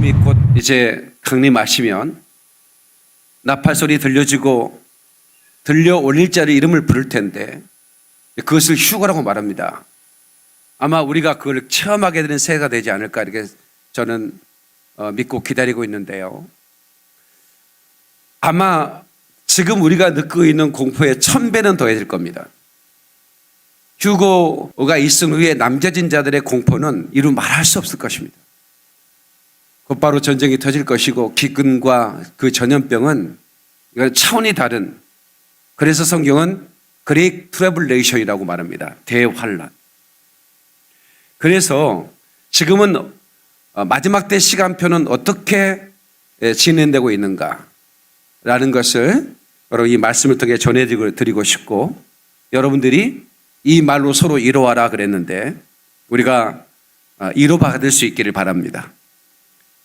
주님이 곧 이제 강림하시면 나팔 소리 들려지고 들려 올릴 자리 이름을 부를 텐데 그것을 휴거라고 말합니다. 아마 우리가 그걸 체험하게 되는 새해가 되지 않을까 이렇게 저는 믿고 기다리고 있는데요. 아마 지금 우리가 느끼고 있는 공포의 1000배는 더해질 겁니다. 휴거가 있은 후에 남겨진 자들의 공포는 이루 말할 수 없을 것입니다. 곧바로 전쟁이 터질 것이고 기근과 그 전염병은 이건 차원이 다른, 그래서 성경은 그레이트 트러블레이션이라고 말합니다. 대환란. 그래서 지금은 마지막 때 시간표는 어떻게 진행되고 있는가라는 것을 바로 이 말씀을 통해 전해드리고 싶고, 여러분들이 이 말로 서로 이뤄하라 그랬는데 우리가 이뤄받을 수 있기를 바랍니다.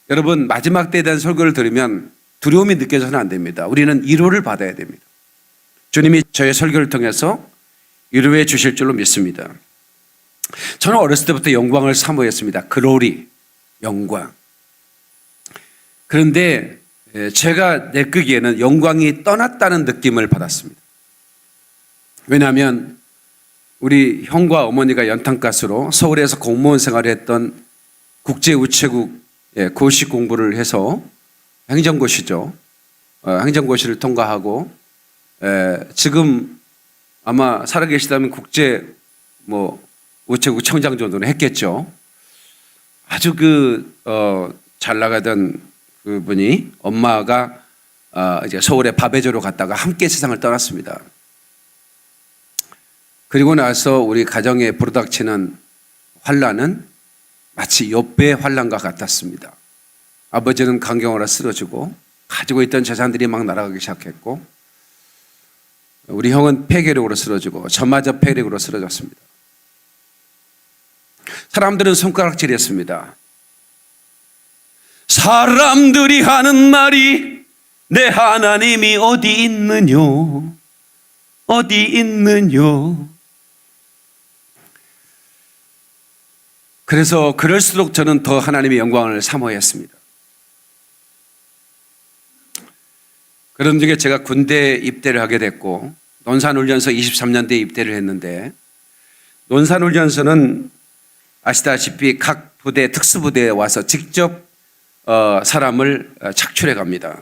여러분, 마지막 때에 대한 설교를 들으면 두려움이 느껴져서는 안 됩니다. 우리는 위로를 받아야 됩니다. 주님이 저의 설교를 통해서 위로해 주실 줄로 믿습니다. 저는 어렸을 때부터 영광을 사모했습니다. 글로리, 영광. 그런데 제가 느끼기에는 영광이 떠났다는 느낌을 받았습니다. 왜냐하면 우리 형과 어머니가 연탄가스로 서울에서 공무원 생활을 했던 국제우체국 고시 공부를 해서 행정고시죠. 행정고시를 통과하고 지금 아마 살아계시다면 국제 우체국 청장 정도는 했겠죠. 아주 잘 나가던 그분이 엄마가 이제 서울에 바베저로 갔다가 함께 세상을 떠났습니다. 그리고 나서 우리 가정에 불어닥치는 환란은 마치 욥배의 환란과 같았습니다. 아버지는 강경으로 쓰러지고 가지고 있던 재산들이 막 날아가기 시작했고, 우리 형은 폐결핵으로 쓰러지고 저마저 폐결핵으로 쓰러졌습니다. 사람들은 손가락질했습니다. 사람들이 하는 말이 내 하나님이 어디 있느뇨, 어디 있느뇨. 그래서 그럴수록 저는 더 하나님의 영광을 사모했습니다. 그런 중에 제가 군대 입대를 하게 됐고, 논산훈련소 23년대에 입대를 했는데, 논산훈련소는 아시다시피 각 부대, 특수부대에 와서 직접 사람을 착출해 갑니다.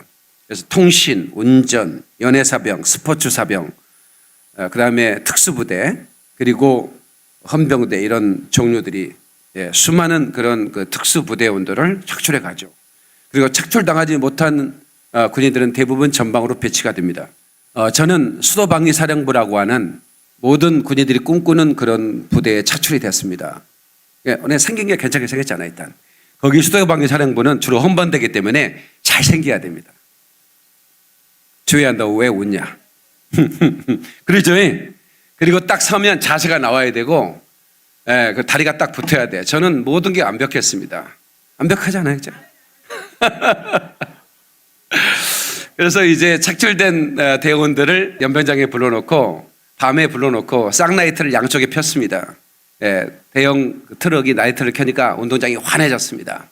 그래서 통신, 운전, 연애사병, 스포츠사병, 그 다음에 특수부대, 그리고 헌병대, 이런 종류들이 수많은 그런 특수부대원들을 착출해 가죠. 그리고 착출당하지 못한 군인들은 대부분 전방으로 배치가 됩니다. 저는 수도방위사령부라고 하는 모든 군인들이 꿈꾸는 그런 부대에 착출이 됐습니다. 생긴 게 괜찮게 생겼잖아요. 일단 거기 수도방위사령부는 주로 헌반대이기 때문에 잘생겨야 됩니다. 주희야, 너 왜 웃냐? 그러죠. 그리고 딱 서면 자세가 나와야 되고, 그 다리가 딱 붙어야 돼. 저는 모든 게 완벽했습니다. 완벽하잖아요, 그죠? 그래서 이제 착출된 대원들을 연병장에 불러놓고, 밤에 불러놓고 쌍라이트를 양쪽에 폈습니다. 대형 트럭이 라이트를 켜니까 운동장이 환해졌습니다.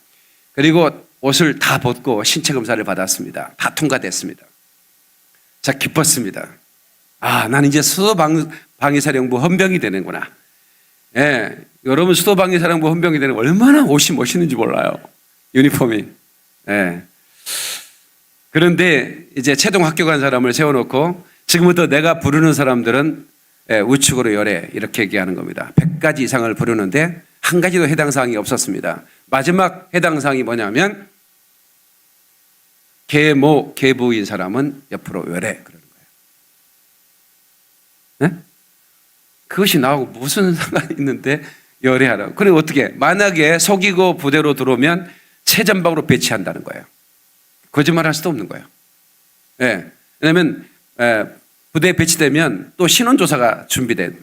그리고 옷을 다 벗고 신체 검사를 받았습니다. 다 통과됐습니다. 자, 기뻤습니다. 난 이제 수도방위사령부 헌병이 되는구나. 여러분, 수도방위사령부 헌병이 되는 거 얼마나 옷이 멋있는지 몰라요. 유니폼이. 그런데 이제 최종 합격한 사람을 세워놓고, 지금부터 내가 부르는 사람들은 우측으로 열해, 이렇게 얘기하는 겁니다. 100가지 이상을 부르는데 한 가지도 해당 사항이 없었습니다. 마지막 해당 사항이 뭐냐면 계부인 사람은 옆으로 열해, 그러는 거예요. 그것이 나하고 무슨 상관이 있는데 열해하라고. 그리고 어떻게, 만약에 속이고 부대로 들어오면 최전방으로 배치한다는 거예요. 거짓말할 수도 없는 거예요. 왜냐하면 부대에 배치되면 또 신원조사가 준비된,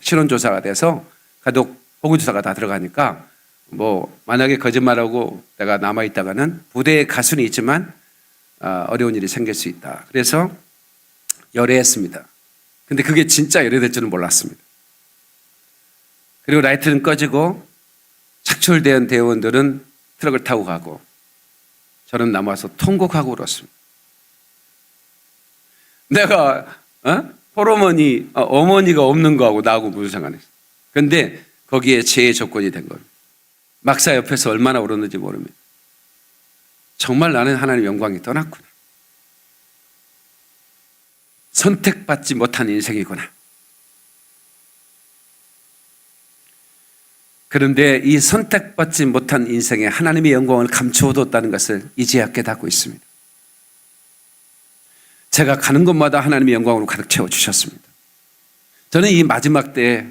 신원조사가 돼서 가족 보고조사가 다 들어가니까, 만약에 거짓말하고 내가 남아있다가는 부대에 갈 수는 있지만 어려운 일이 생길 수 있다. 그래서 열애했습니다. 근데 그게 진짜 열애될 줄은 몰랐습니다. 그리고 라이트는 꺼지고 착출된 대원들은 트럭을 타고 가고, 저는 남아서 통곡하고 울었습니다. 내가 어머니가 없는 거하고 나하고 무슨 상관이었어. 그런데 거기에 제 조건이 된 겁니다. 막사 옆에서 얼마나 울었는지 모릅니다. 정말 나는 하나님 영광이 떠났구나. 선택받지 못한 인생이구나. 그런데 이 선택받지 못한 인생에 하나님의 영광을 감추어뒀다는 것을 이제야 깨닫고 있습니다. 제가 가는 곳마다 하나님의 영광으로 가득 채워주셨습니다. 저는 이 마지막 때에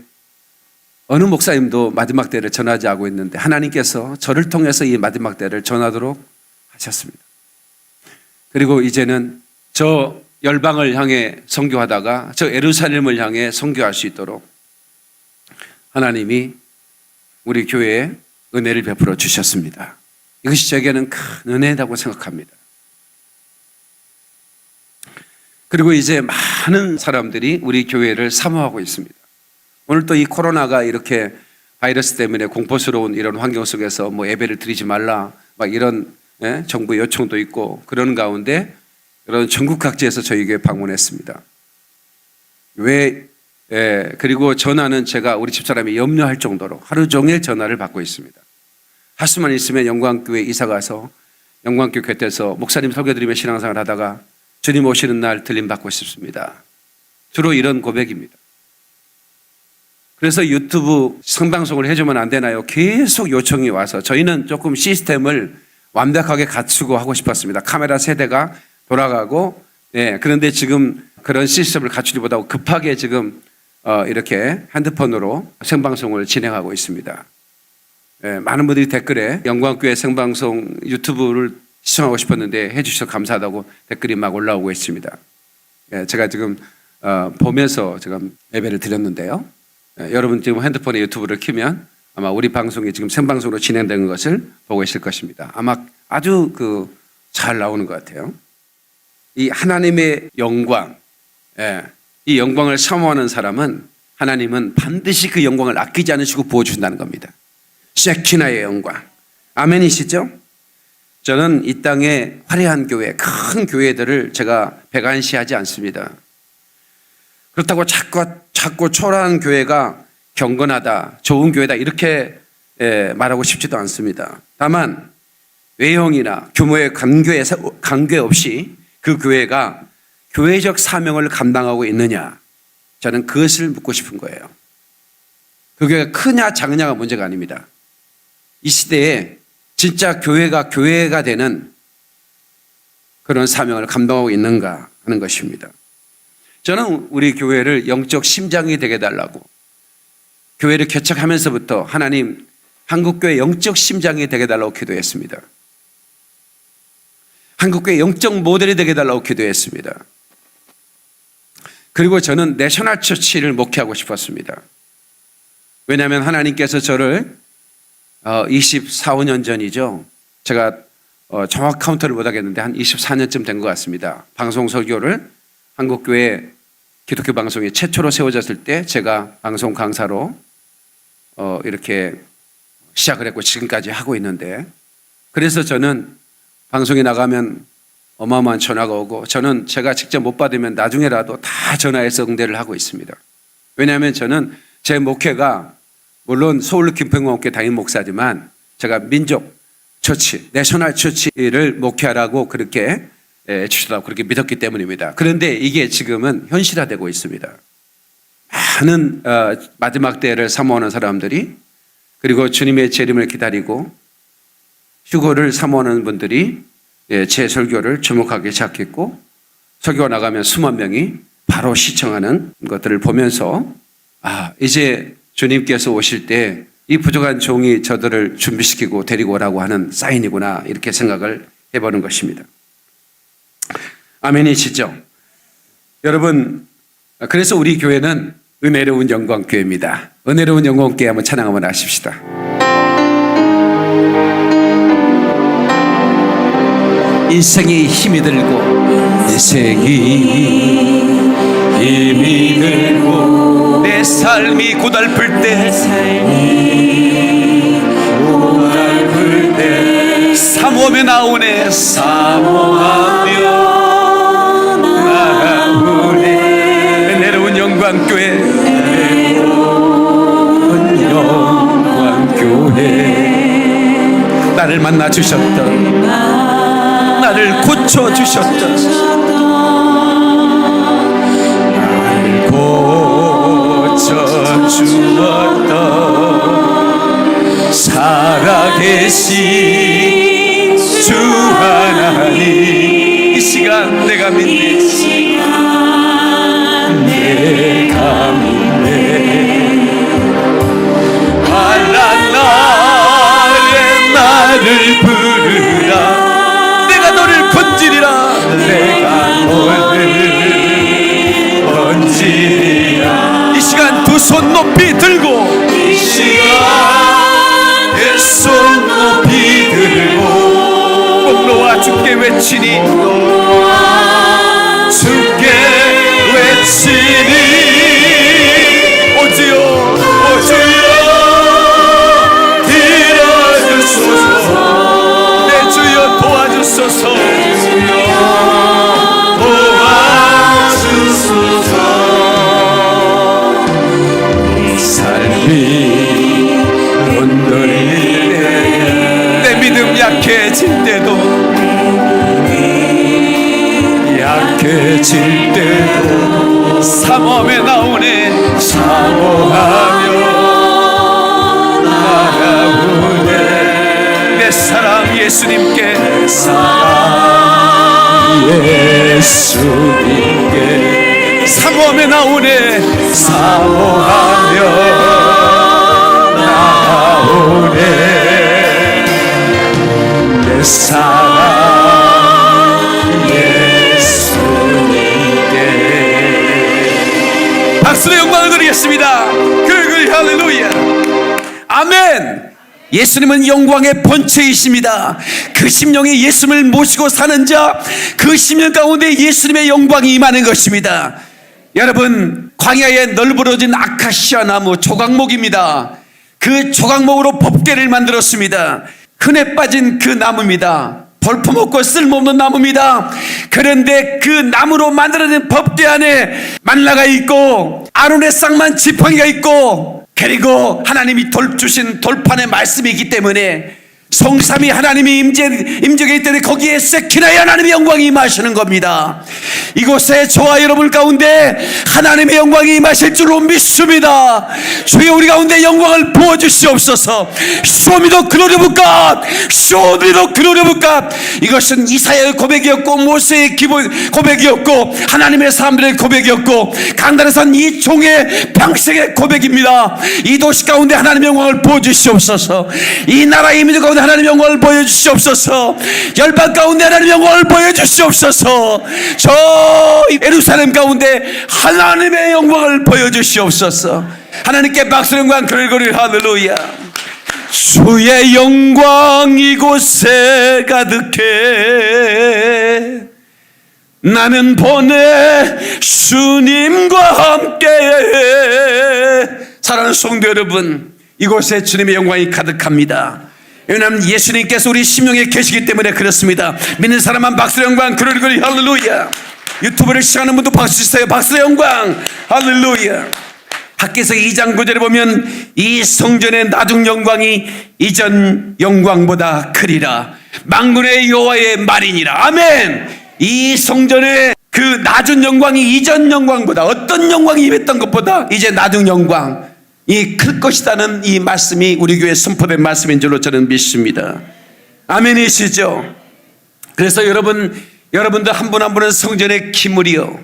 어느 목사님도 마지막 때를 전하지 않고 있는데 하나님께서 저를 통해서 이 마지막 때를 전하도록 하셨습니다. 그리고 이제는 저 열방을 향해 선교하다가 저 예루살렘을 향해 선교할 수 있도록 하나님이 우리 교회에 은혜를 베풀어 주셨습니다. 이것이 저에게는 큰 은혜라고 생각합니다. 그리고 이제 많은 사람들이 우리 교회를 사모하고 있습니다. 오늘 또 이 코로나가 이렇게 바이러스 때문에 공포스러운 이런 환경 속에서 뭐 예배를 드리지 말라 막 이런 정부 요청도 있고 그런 가운데 그런 전국 각지에서 저희 교회 방문했습니다. 그리고 전화는 제가 우리 집사람이 염려할 정도로 하루 종일 전화를 받고 있습니다. 할 수만 있으면 영광교회 이사 가서 영광교회 곁에서 목사님 설교드리며 신앙생활 하다가 주님 오시는 날 들림받고 싶습니다. 주로 이런 고백입니다. 그래서 유튜브 생방송을 해주면 안 되나요? 계속 요청이 와서 저희는 조금 시스템을 완벽하게 갖추고 하고 싶었습니다. 카메라 세대가 돌아가고 그런데 지금 그런 시스템을 갖추기보다 급하게 지금 이렇게 핸드폰으로 생방송을 진행하고 있습니다. 많은 분들이 댓글에 영광교회 생방송 유튜브를 시청하고 싶었는데 해주셔서 감사하다고 댓글이 막 올라오고 있습니다. 제가 지금 보면서 지금 예배를 드렸는데요. 여러분 지금 핸드폰에 유튜브를 켜면 아마 우리 방송이 지금 생방송으로 진행되는 것을 보고 있을 것입니다. 아마 아주 잘 나오는 것 같아요. 이 하나님의 영광, 이 영광을 사모하는 사람은 하나님은 반드시 그 영광을 아끼지 않으시고 부어주신다는 겁니다. 셰키나의 영광. 아멘이시죠? 저는 이 땅에 화려한 교회, 큰 교회들을 제가 배관시하지 않습니다. 그렇다고 자꾸 초라한 교회가 경건하다, 좋은 교회다 이렇게 말하고 싶지도 않습니다. 다만 외형이나 규모에 관계없이 그 교회가 교회적 사명을 감당하고 있느냐, 저는 그것을 묻고 싶은 거예요. 그 교회가 크냐 작냐가 문제가 아닙니다. 이 시대에 진짜 교회가 되는 그런 사명을 감당하고 있는가 하는 것입니다. 저는 우리 교회를 영적 심장이 되게 해달라고, 교회를 개척하면서부터 하나님 한국교회 영적 심장이 되게 해달라고 기도했습니다. 한국교회 영적 모델이 되게 해달라고 기도했습니다. 그리고 저는 내셔널 처치를 목회하고 싶었습니다. 왜냐하면 하나님께서 저를 24, 5년 전이죠. 제가 정확 카운터를 못하겠는데 한 24년쯤 된 것 같습니다. 방송 설교를 한국교회 기독교 방송이 최초로 세워졌을 때 제가 방송 강사로 이렇게 시작을 했고 지금까지 하고 있는데, 그래서 저는 방송에 나가면 어마어마한 전화가 오고 저는 제가 직접 못 받으면 나중에라도 다 전화해서 응대를 하고 있습니다. 왜냐하면 저는 제 목회가 물론 서울 김평공업계 담임 목사지만 제가 민족 처치, 내셔널 처치를 목회하라고 그렇게 주시라고 그렇게 믿었기 때문입니다. 그런데 이게 지금은 현실화되고 있습니다. 많은 마지막 때를 사모하는 사람들이, 그리고 주님의 재림을 기다리고 휴거를 사모하는 분들이 제 설교를 주목하기 시작했고, 설교가 나가면 수만 명이 바로 시청하는 것들을 보면서 이제 주님께서 오실 때 이 부족한 종이 저들을 준비시키고 데리고 오라고 하는 사인이구나, 이렇게 생각을 해보는 것입니다. 아멘이시죠? 여러분, 그래서 우리 교회는 은혜로운 영광교회입니다. 은혜로운 영광교회 한번 찬양 한번 하십시다. 인생이 힘이 들고 내 삶이 고달플 때 사모하며 사모하며 나오네. 사모하며 나오네. 내려온 영광교회, 내려온 영광교회. 나를 만나 주셨던, 나를 고쳐 주셨던, 나를 고쳐 주었던 살아계신 주 하나님, 이 시간 내가 믿네. 내가 믿네. 환난 날에 나를 부르라. 내가 너를 건지리라. 내가 너를 건지리라. 이 시간 두 손 높이 들고, 이 시간 두 손 높이 들고 공로와 주께 외치니, 주께 외치니, 오주여 오주여 들어주소서. 내 주여 도와주소서. 도와주소서. 삶이 온돌이 내 믿음 약해질 때도, 약해질 때도 사모하며 나오네. 사모하며 나오네. 내 사랑 예수님께, 내 사랑 예수님께 사모하며 나오네. 사모하며 나오네. 내 사랑 예수님께. 박수로 영광을 드리겠습니다. 그글 할렐루야. 아멘. 예수님은 영광의 본체이십니다. 그 심령이 예수님을 모시고 사는 자, 그 심령 가운데 예수님의 영광이 임하는 것입니다. 여러분, 광야에 널브러진 아카시아 나무 조각목입니다. 그 조각목으로 법궤를 만들었습니다. 흔해 빠진 그 나무입니다. 볼품없고 쓸모없는 나무입니다. 그런데 그 나무로 만들어진 법궤 안에 만나가 있고, 아론의 쌍만 지팡이가 있고, 그리고 하나님이 주신 돌판의 말씀이 있기 때문에, 성삼위 하나님이 임재하기 때문에 거기에 세키나의 하나님의 영광이 임하시는 겁니다. 이곳에 저와 여러분 가운데 하나님의 영광이 임하실 줄로 믿습니다. 주여 우리 가운데 영광을 부어주시옵소서. Show me the glory of God. Show me the glory of God. 이것은 이사야의 고백이었고, 모세의 고백이었고, 하나님의 사람들의 고백이었고, 강단에선 이 종의 평생의 고백입니다. 이 도시 가운데 하나님의 영광을 부어주시옵소서. 이 나라의 민족 가운데 하나님의 영광을 보여주시옵소서. 열방 가운데 하나님의 영광을 보여주시옵소서. 저 예루살렘 가운데 하나님의 영광을 보여주시옵소서. 하나님께 박수 영광 글거리 할렐루야. 주의 영광 이곳에 가득해. 나는 보내 주님과 함께. 사랑하는 성도 여러분, 이곳에 주님의 영광이 가득합니다. 왜냐하면 예수님께서 우리 심령에 계시기 때문에 그렇습니다. 믿는 사람만 박수 영광 그러리 할렐루야. 유튜브를 시청하는 분도 박수 주세요. 박수 영광 할렐루야. 밖에서 2장 9절에 보면 이 성전의 나중 영광이 이전 영광보다 크리라. 만군의 여호와의 말이니라. 아멘. 이 성전의 그 낮은 영광이 이전 영광보다, 어떤 영광이 임했던 것보다 이제 낮은 영광 이 클 것이라는 이 말씀이 우리 교회에 선포된 말씀인 줄로 저는 믿습니다. 아멘이시죠? 그래서 여러분들 한 분 한 분은 성전의 기물이요,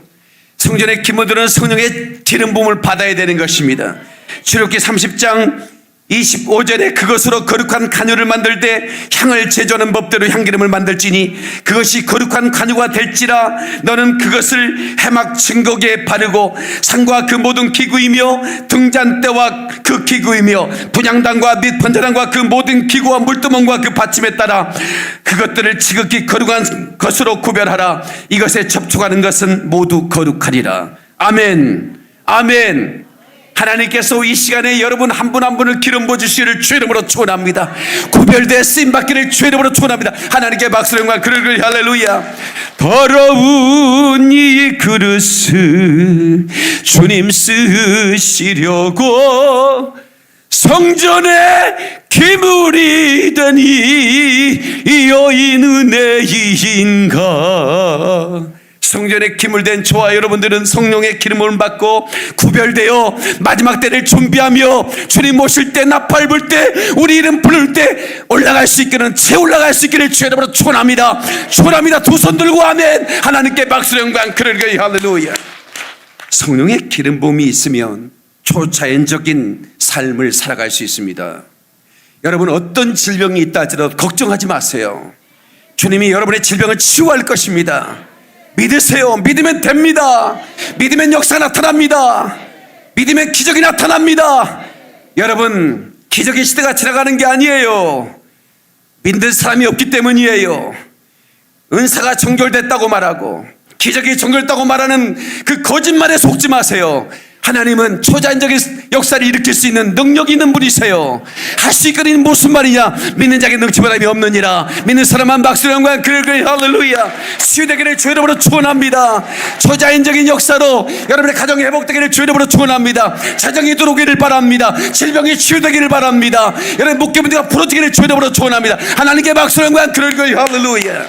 성전의 기물들은 성령의 기름 부음을 받아야 되는 것입니다. 출애굽기 30장 25절에 그것으로 거룩한 간유를 만들 때 향을 제조하는 법대로 향기름을 만들지니 그것이 거룩한 간유가 될지라. 너는 그것을 해막 증거기에 바르고 상과 그 모든 기구이며 등잔대와 그 기구이며 분향단과 및 번제단과 그 모든 기구와 물두멍과 그 받침에 따라 그것들을 지극히 거룩한 것으로 구별하라. 이것에 접촉하는 것은 모두 거룩하리라. 아멘. 아멘. 하나님께서 이 시간에 여러분 한 분 한 분을 기름 부으시기를 주 이름으로 축원합니다. 구별되어 쓰임 받기를 주 이름으로 축원합니다. 하나님께 박수로 영광 그를 할렐루야. 더러운 이 그릇을 주님 쓰시려고 성전에 기물이 되니 이 여인 은혜인가. 성전에 기물된 저와 여러분들은 성령의 기름을 받고 구별되어 마지막 때를 준비하며 주님 모실 때 나팔 불 때 우리 이름 부를 때 올라갈 수 있기는 채 올라갈 수 있기를 주의 이름으로 축원합니다. 축원합니다. 두 손 들고 아멘. 하나님께 박수로 영광 그러게 할렐루야. 성령의 기름 부음이 있으면 초자연적인 삶을 살아갈 수 있습니다. 여러분 어떤 질병이 있다 하더라도 걱정하지 마세요. 주님이 여러분의 질병을 치유할 것입니다. 믿으세요. 믿으면 됩니다. 믿으면 역사 나타납니다. 믿으면 기적이 나타납니다. 여러분 기적의 시대가 지나가는 게 아니에요. 믿는 사람이 없기 때문이에요. 은사가 정결됐다고 말하고 기적이 정결됐다고 말하는 그 거짓말에 속지 마세요. 하나님은 초자연적인 역사를 일으킬 수 있는 능력이 있는 분이세요. 할 수 있거든. 무슨 말이냐. 믿는 자에게 능치 바람이 없느니라. 믿는 사람만 박수로 영광 그를 할렐루야. 치유되기를 주의 이름으로 축원합니다. 초자연적인 역사로 여러분의 가정이 회복되기를 주의 이름으로 축원합니다. 자정이 들어오기를 바랍니다. 질병이 치유되기를 바랍니다. 여러분 목깨문제가 부러지기를 주의 이름으로 축원합니다. 하나님께 박수로 영광 그를 할렐루야.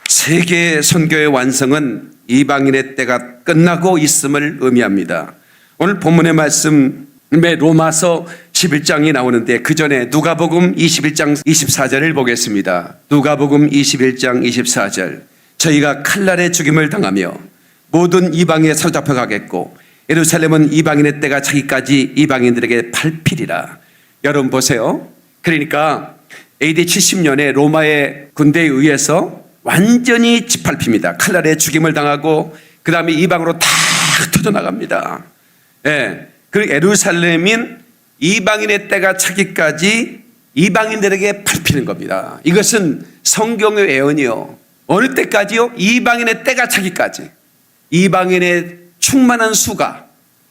세계 선교의 완성은 이방인의 때가 끝나고 있음을 의미합니다. 오늘 본문의 말씀에 로마서 11장이 나오는데 그 전에 누가복음 21장 24절을 보겠습니다. 누가복음 21장 24절. 저희가 칼날에 죽임을 당하며 모든 이방에 사로잡혀 가겠고 예루살렘은 이방인의 때가 차기까지 이방인들에게 밟히리라. 여러분 보세요. 그러니까 AD 70년에 로마의 군대에 의해서 완전히 짓밟힙니다. 칼날에 죽임을 당하고 그 다음에 이방으로 다 흩어져 나갑니다. 예, 그 예루살렘인 이방인의 때가 차기까지 이방인들에게 밟히는 겁니다. 이것은 성경의 예언이요. 어느 때까지요? 이방인의 때가 차기까지. 이방인의 충만한 수가.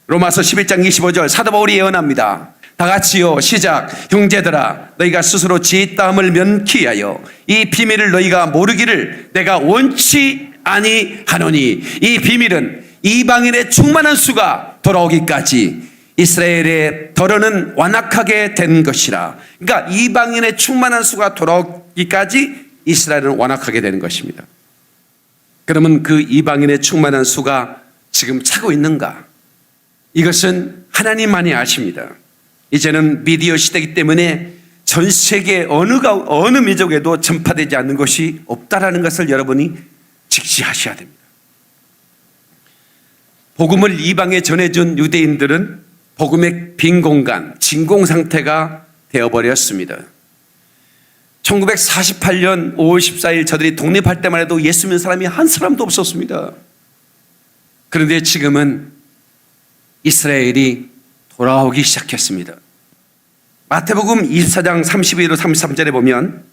로마서 11장 25절 사도 바울이 예언합니다. 다 같이요 시작. 형제들아 너희가 스스로 지혜다함을 면키하여 이 비밀을 너희가 모르기를 내가 원치 아니하노니 이 비밀은 이방인의 충만한 수가 돌아오기까지 이스라엘의 덜어는 완악하게 된 것이라. 그러니까 이방인의 충만한 수가 돌아오기까지 이스라엘은 완악하게 되는 것입니다. 그러면 그 이방인의 충만한 수가 지금 차고 있는가? 이것은 하나님만이 아십니다. 이제는 미디어 시대이기 때문에 전 세계 어느 민족에도 전파되지 않는 것이 없다라는 것을 여러분이 직시하셔야 됩니다. 복음을 이방에 전해준 유대인들은 복음의 빈 공간, 진공 상태가 되어버렸습니다. 1948년 5월 14일 저들이 독립할 때만 해도 예수 믿는 사람이 한 사람도 없었습니다. 그런데 지금은 이스라엘이 돌아오기 시작했습니다. 마태복음 24장 32로 33절에 보면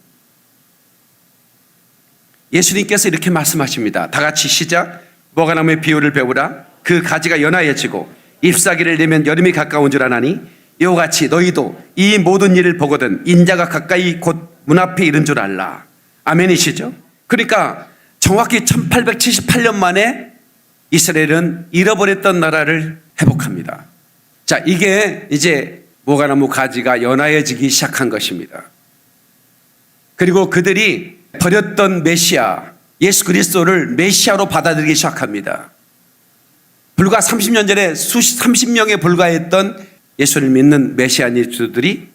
예수님께서 이렇게 말씀하십니다. 다 같이 시작. 무화과나무의 비유를 배우라. 그 가지가 연하여지고 잎사귀를 내면 여름이 가까운 줄 아나니 이와 같이 너희도 이 모든 일을 보거든 인자가 가까이 곧 문 앞에 이른 줄 알라. 아멘이시죠? 그러니까 정확히 1878년 만에 이스라엘은 잃어버렸던 나라를 회복합니다. 자, 이게 이제 무화과나무 가지가 연하여지기 시작한 것입니다. 그리고 그들이 버렸던 메시아 예수 그리스도를 메시아로 받아들이기 시작합니다. 불과 30년 전에 30명에 불과했던 예수를 믿는 메시아니스트들이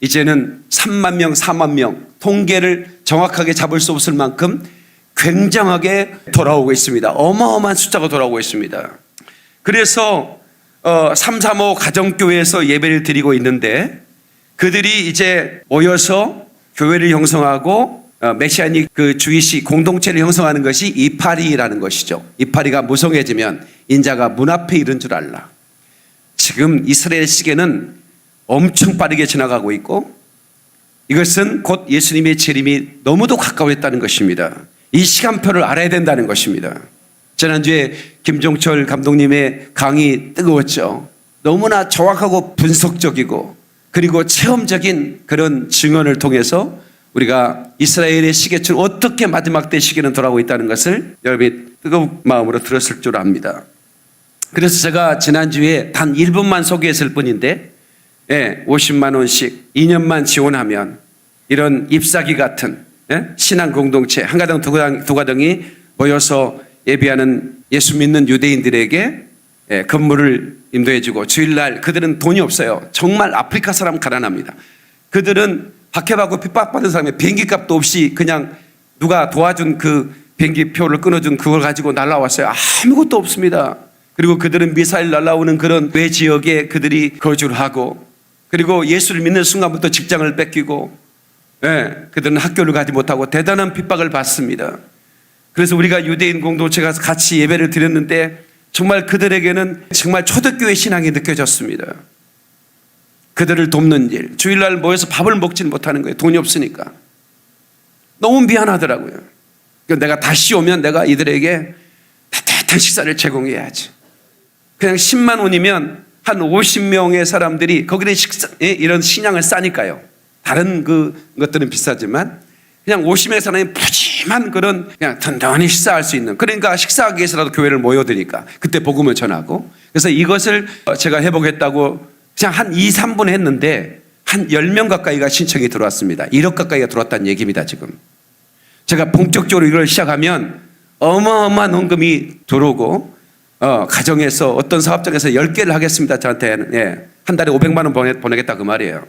이제는 3만 명, 4만 명 통계를 정확하게 잡을 수 없을 만큼 굉장하게 돌아오고 있습니다. 어마어마한 숫자가 돌아오고 있습니다. 그래서 335 가정교회에서 예배를 드리고 있는데 그들이 이제 모여서 교회를 형성하고 메시아닉 그 주이시 공동체를 형성하는 것이 이파리라는 것이죠. 이파리가 무성해지면 인자가 문 앞에 이른 줄 알라. 지금 이스라엘 시계는 엄청 빠르게 지나가고 있고 이것은 곧 예수님의 재림이 너무도 가까워졌다는 것입니다. 이 시간표를 알아야 된다는 것입니다. 지난주에 김종철 감독님의 강의 뜨거웠죠. 너무나 정확하고 분석적이고 그리고 체험적인 그런 증언을 통해서 우리가 이스라엘의 시계줄 어떻게 마지막 때 시계는 돌아오고 있다는 것을 여러분이 뜨거운 마음으로 들었을 줄 압니다. 그래서 제가 지난주에 단 1분만 소개했을 뿐인데 50만 원씩 2년만 지원하면 이런 잎사귀 같은 신앙 공동체 한 가정 두 가정이 모여서 예배하는 예수 믿는 유대인들에게 건물을 인도해주고 주일날 그들은 돈이 없어요. 정말 아프리카 사람 가난합니다. 그들은 박해받고 핍박받은 사람이 비행기값도 없이 그냥 누가 도와준 그 비행기표를 끊어준 그걸 가지고 날라왔어요. 아무것도 없습니다. 그리고 그들은 미사일 날라오는 그런 외 지역에 그들이 거주를 하고 그리고 예수를 믿는 순간부터 직장을 뺏기고 그들은 학교를 가지 못하고 대단한 핍박을 받습니다. 그래서 우리가 유대인 공동체가 같이 예배를 드렸는데 정말 그들에게는 정말 초대교회 신앙이 느껴졌습니다. 그들을 돕는 일, 주일날 모여서 밥을 먹지는 못하는 거예요. 돈이 없으니까. 너무 미안하더라고요. 내가 다시 오면 내가 이들에게 따뜻한 식사를 제공해야지. 그냥 10만 원이면 한 50명의 사람들이 거기에 이런 신앙을 싸니까요. 다른 것들은 비싸지만 그냥 50명의 사람이 푸짐한 그런 그냥 든든히 식사할 수 있는, 그러니까 식사하기 위해서라도 교회를 모여드니까 그때 복음을 전하고, 그래서 이것을 제가 해보겠다고 그냥 한 2, 3분 했는데 한 10명 가까이가 신청이 들어왔습니다. 1억 가까이가 들어왔다는 얘기입니다. 지금 제가 본격적으로 이걸 시작하면 어마어마한 헌금이 들어오고 가정에서 어떤 사업장에서 10개를 하겠습니다. 저한테 한 달에 500만 원 보내겠다 그 말이에요.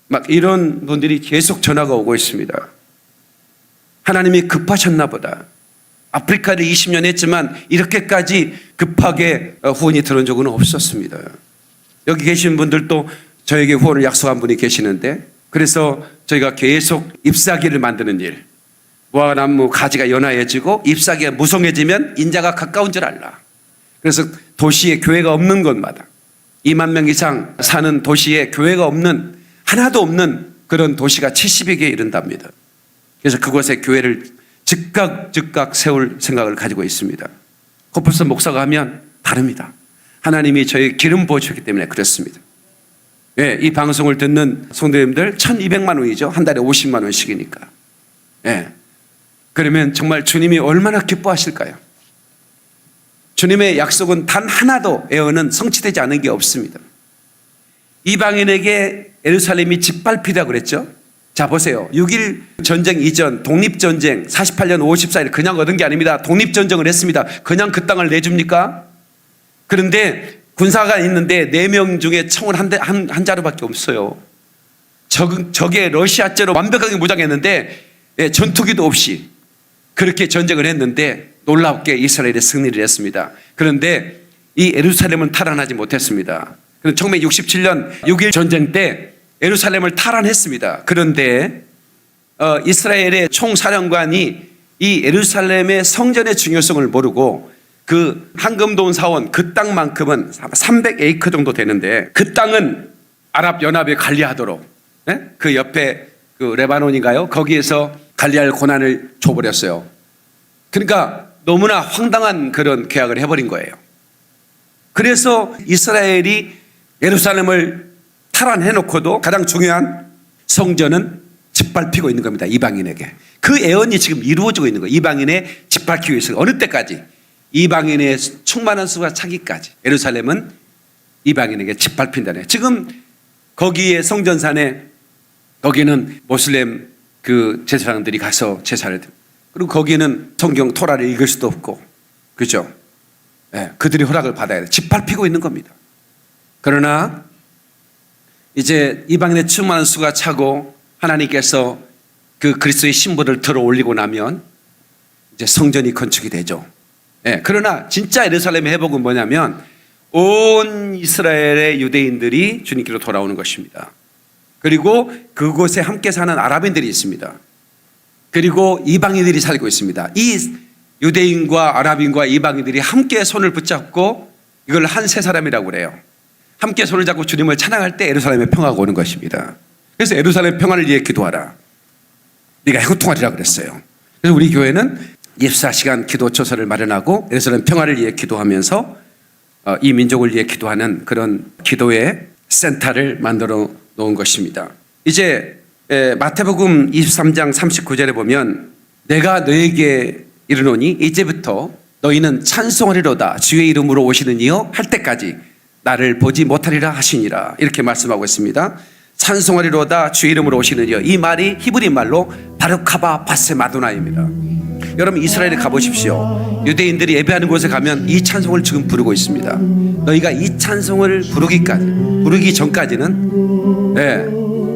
막 이런 분들이 계속 전화가 오고 있습니다. 하나님이 급하셨나 보다. 아프리카를 20년 했지만 이렇게까지 급하게 후원이 들어온 적은 없었습니다. 여기 계신 분들도 저에게 후원을 약속한 분이 계시는데, 그래서 저희가 계속 잎사귀를 만드는 일, 무화과나무 가지가 연화해지고 잎사귀가 무성해지면 인자가 가까운 줄 알라. 그래서 도시에 교회가 없는 곳마다 2만 명 이상 사는 도시에 교회가 없는, 하나도 없는 그런 도시가 70여 개에 이른답니다. 그래서 그곳에 교회를 즉각 세울 생각을 가지고 있습니다. 코뿔소 목사가 하면 다릅니다. 하나님이 저희 기름 부어주셨기 때문에 그렇습니다. 이 방송을 듣는 성도님들 1200만 원이죠. 한 달에 50만 원씩이니까. 그러면 정말 주님이 얼마나 기뻐하실까요? 주님의 약속은 단 하나도 애언은 성취되지 않은 게 없습니다. 이방인에게 예루살렘이 짓밟히다고 그랬죠. 자 보세요. 6.1 전쟁 이전 독립전쟁 48년 54일 그냥 얻은 게 아닙니다. 독립전쟁을 했습니다. 그냥 그 땅을 내줍니까? 그런데 군사가 있는데 4명 중에 총을 한 자루밖에 없어요. 적의 러시아제로 완벽하게 무장했는데 전투기도 없이 그렇게 전쟁을 했는데 놀랍게 이스라엘이 승리를 했습니다. 그런데 이 예루살렘은 탈환하지 못했습니다. 1967년 6.1 전쟁 때 예루살렘을 탈환했습니다. 그런데 이스라엘의 총사령관이 이 예루살렘의 성전의 중요성을 모르고 그 황금돈 사원 그 땅만큼은 300에이커 정도 되는데 그 땅은 아랍연합에 관리하도록 그 옆에 그 레바논인가요? 거기에서 관리할 권한을 줘버렸어요. 그러니까 너무나 황당한 그런 계약을 해버린 거예요. 그래서 이스라엘이 예루살렘을 탈환해놓고도 가장 중요한 성전은 짓밟히고 있는 겁니다. 이방인에게. 그 애언이 지금 이루어지고 있는 거예요. 이방인의 짓밟히기 위해서. 어느 때까지? 이방인의 충만한 수가 차기까지 예루살렘은 이방인에게 짓밟힌다네. 지금 거기에 성전산에 거기는 모슬렘 그 제사장들이 가서 제사를 드립니다. 그리고 거기는 성경 토라를 읽을 수도 없고, 그죠? 그들이 허락을 받아야 돼. 짓밟히고 있는 겁니다. 그러나 이제 이방인의 충만한 수가 차고 하나님께서 그 그리스도의 신부를 들어 올리고 나면 이제 성전이 건축이 되죠. 그러나 진짜 예루살렘의 회복은 뭐냐면 온 이스라엘의 유대인들이 주님께로 돌아오는 것입니다. 그리고 그곳에 함께 사는 아랍인들이 있습니다. 그리고 이방인들이 살고 있습니다. 이 유대인과 아랍인과 이방인들이 함께 손을 붙잡고 이걸 한 세 사람이라고 그래요. 함께 손을 잡고 주님을 찬양할 때 예루살렘의 평화가 오는 것입니다. 그래서 예루살렘 평화를 위해 기도하라. 네가 해고통하리라 그랬어요. 그래서 우리 교회는 24시간 기도처소를 마련하고 예루살렘 평화를 위해 기도하면서 이 민족을 위해 기도하는 그런 기도의 센터를 만들어 놓은 것입니다. 이제 마태복음 23장 39절에 보면 내가 너에게 이르노니 이제부터 너희는 찬송하리로다 주의 이름으로 오시는 이여 할 때까지 나를 보지 못하리라 하시니라 이렇게 말씀하고 있습니다. 찬송하리로다 주의 이름으로 오시는 이여, 이 말이 히브리 말로 바르카바 바세 마도나입니다. 여러분 이스라엘에 가보십시오. 유대인들이 예배하는 곳에 가면 이 찬송을 지금 부르고 있습니다. 너희가 이 찬송을 부르기 전까지는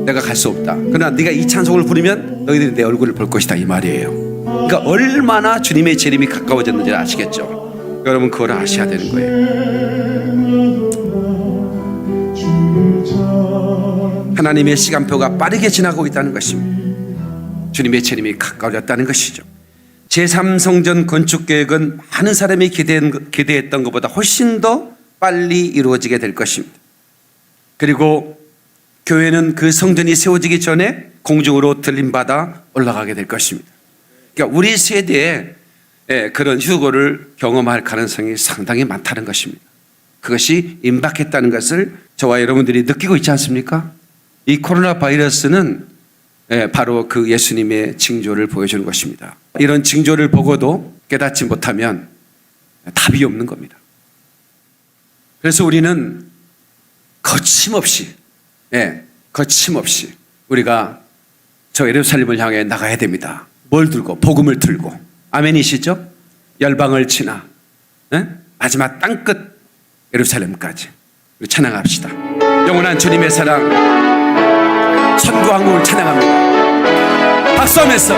내가 갈 수 없다. 그러나 네가 이 찬송을 부르면 너희들이 내 얼굴을 볼 것이다 이 말이에요. 그러니까 얼마나 주님의 재림이 가까워졌는지 아시겠죠? 여러분 그걸 아셔야 되는 거예요. 하나님의 시간표가 빠르게 지나고 있다는 것입니다. 주님의 재림이 가까워졌다는 것이죠. 제3성전 건축 계획은 많은 사람이 기대했던 것보다 훨씬 더 빨리 이루어지게 될 것입니다. 그리고 교회는 그 성전이 세워지기 전에 공중으로 들림받아 올라가게 될 것입니다. 그러니까 우리 세대에 그런 휴거를 경험할 가능성이 상당히 많다는 것입니다. 그것이 임박했다는 것을 저와 여러분들이 느끼고 있지 않습니까? 이 코로나 바이러스는 바로 그 예수님의 징조를 보여주는 것입니다. 이런 징조를 보고도 깨닫지 못하면 답이 없는 겁니다. 그래서 우리는 거침없이 우리가 저 예루살렘을 향해 나가야 됩니다. 뭘 들고? 복음을 들고. 아멘이시죠? 열방을 지나 마지막 땅끝 예루살렘까지 우리 찬양합시다. 영원한 주님의 사랑 천구왕국을 찬양합니다. 박수하면서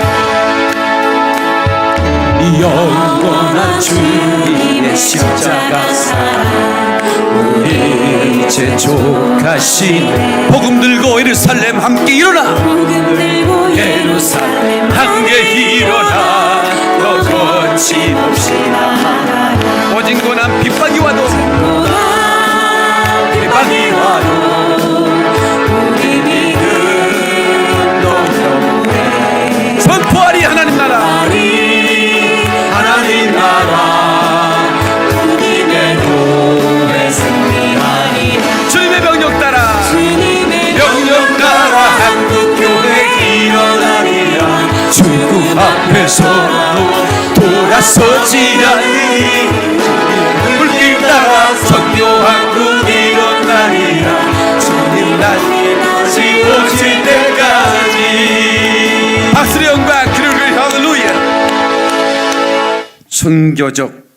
영원한 주님의 십자가 사랑 우리 재촉하신 복음 들고 예루살렘 함께 일어나 예루살렘 함께 일어나 너 거침없이 나아가 오직 고난 핍박이 와도 우리 믿음 너무 선포하리 하나님 나라 하나님 나라 우리의 몸에 승리하리 주님의 병력 따라 한국교회 일어나리라 주님 앞에서 돌아서지라니 불길 따라 선교한국 일어나리라 주님 다시 오실 때까지 박수의 영광 그리를 할렐루야. 순교적